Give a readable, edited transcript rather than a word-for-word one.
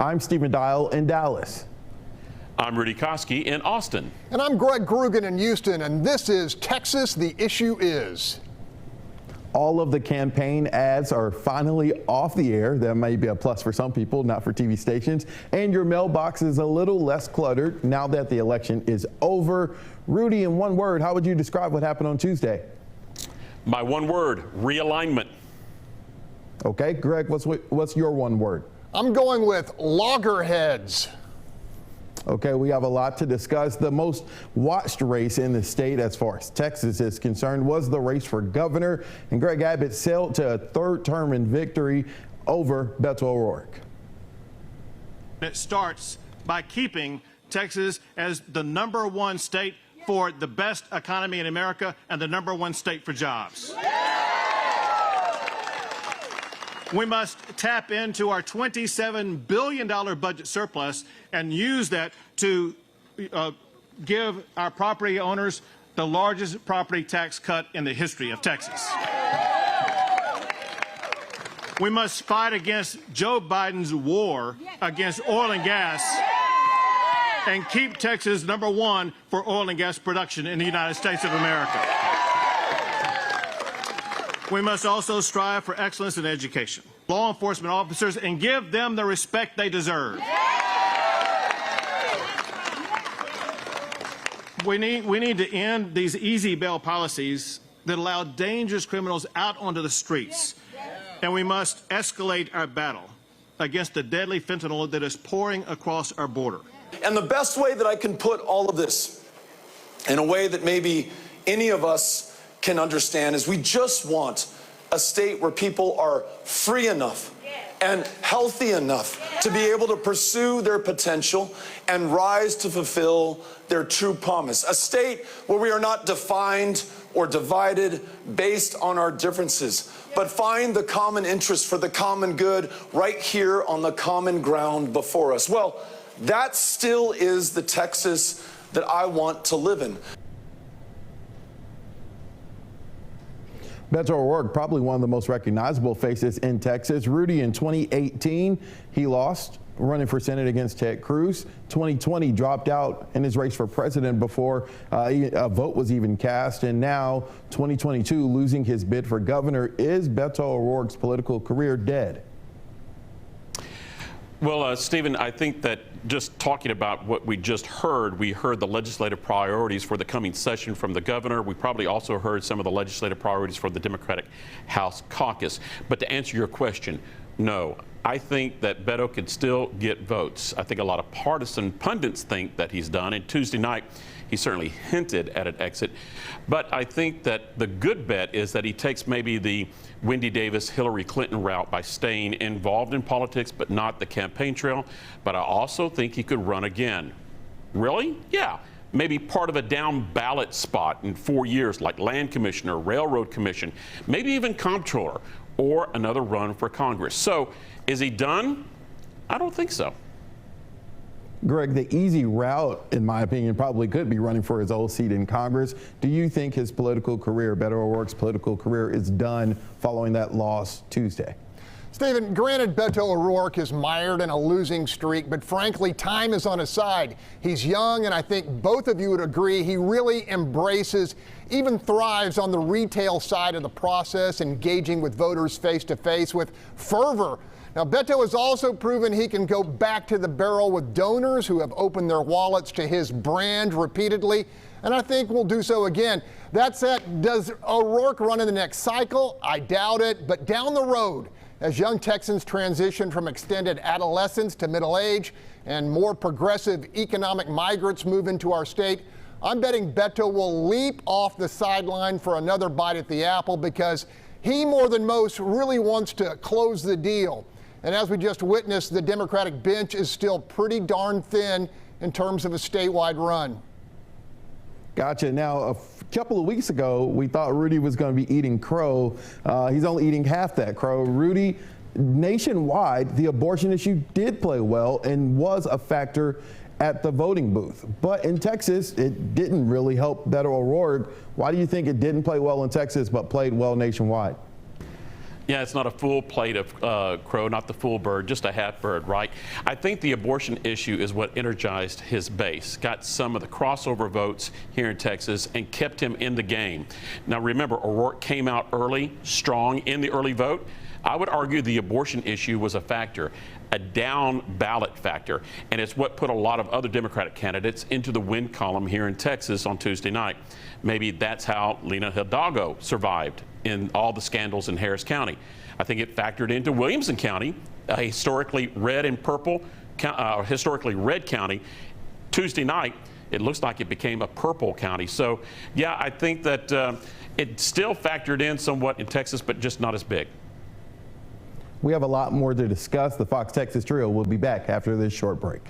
I'm Stephen Dial in Dallas. I'm Rudy Koski in Austin. And I'm Greg Grugan in Houston, and this is Texas, the issue is. All of the campaign ads are finally off the air. That may be a plus for some people, not for TV stations. And your mailbox is a little less cluttered now that the election is over. Rudy, in one word, how would you describe what happened on Tuesday? My one word, realignment. Okay, Greg, what's your one word? I'm going with loggerheads. Okay, we have a lot to discuss. The most watched race in the state as far as Texas is concerned was the race for governor, and Greg Abbott sailed to a third term in victory over Beto O'Rourke. It starts by keeping Texas as the #1 state for the best economy in America and the #1 state for jobs. We must tap into our $27 billion budget surplus and use that to give our property owners the largest property tax cut in the history of Texas. We must fight against Joe Biden's war against oil and gas and keep Texas #1 for oil and gas production in the United States of America. We must also strive for excellence in education, law enforcement officers, and give them the respect they deserve. We need to end these easy bail policies that allow dangerous criminals out onto the streets. And we must escalate our battle against the deadly fentanyl that is pouring across our border. And the best way that I can put all of this in a way that maybe any of us can understand is we just want a state where people are free enough and healthy enough to be able to pursue their potential and rise to fulfill their true promise. A state where we are not defined or divided based on our differences, but find the common interest for the common good right here on the common ground before us. Well, that still is the Texas that I want to live in. Beto O'Rourke, probably one of the most recognizable faces in Texas. Rudy, in 2018, he lost running for Senate against Ted Cruz. 2020 dropped out in his race for president before a vote was even cast. And now 2022 losing his bid for governor. Is Beto O'Rourke's political career dead? Well, Stephen, I think that just talking about what we just heard, we heard the legislative priorities for the coming session from the governor. We probably also heard some of the legislative priorities for the Democratic House caucus. But to answer your question, no. I think that Beto could still get votes. I think a lot of partisan pundits think that he's done. And Tuesday night, he certainly hinted at an exit. But I think that the good bet is that he takes maybe the Wendy Davis, Hillary Clinton route by staying involved in politics, but not the campaign trail. But I also think he could run again. Really? Yeah. Maybe part of a down ballot spot in 4 years, like land commissioner, railroad commission, maybe even comptroller, or another run for Congress. So is he done? I don't think so. Greg, the easy route, in my opinion, probably could be running for his old seat in Congress. Do you think his political career, Beto O'Rourke's political career, is done following that loss Tuesday? Stephen, granted Beto O'Rourke is mired in a losing streak, but frankly, time is on his side. He's young, and I think both of you would agree he really embraces, even thrives on the retail side of the process, engaging with voters face-to-face with fervor. Now, Beto has also proven he can go back to the barrel with donors who have opened their wallets to his brand repeatedly, and I think will do so again. That said, does O'Rourke run in the next cycle? I doubt it, but down the road, as young Texans transition from extended adolescence to middle age and more progressive economic migrants move into our state, I'm betting Beto will leap off the sideline for another bite at the apple because he, more than most, really wants to close the deal. And as we just witnessed, the Democratic bench is still pretty darn thin in terms of a statewide run. Gotcha. Now, a couple of weeks ago, we thought Rudy was going to be eating crow. He's only eating half that crow. Rudy, nationwide, the abortion issue did play well and was a factor at the voting booth. But in Texas, it didn't really help Beto O'Rourke. Why do you think it didn't play well in Texas but played well nationwide? Yeah, it's not a full plate of crow, not the full bird, just a half bird, right? I think the abortion issue is what energized his base, got some of the crossover votes here in Texas, and kept him in the game. Now, remember, O'Rourke came out early, strong in the early vote. I would argue the abortion issue was a factor, a down ballot factor, and it's what put a lot of other Democratic candidates into the win column here in Texas on Tuesday night. Maybe that's how Lena Hidalgo survived in all the scandals in Harris County. I think it factored into Williamson County, a historically red and purple, historically red county. Tuesday night, it looks like it became a purple county. So, yeah, I think that it still factored in somewhat in Texas, but just not as big. We have a lot more to discuss. The Fox Texas Trio will be back after this short break.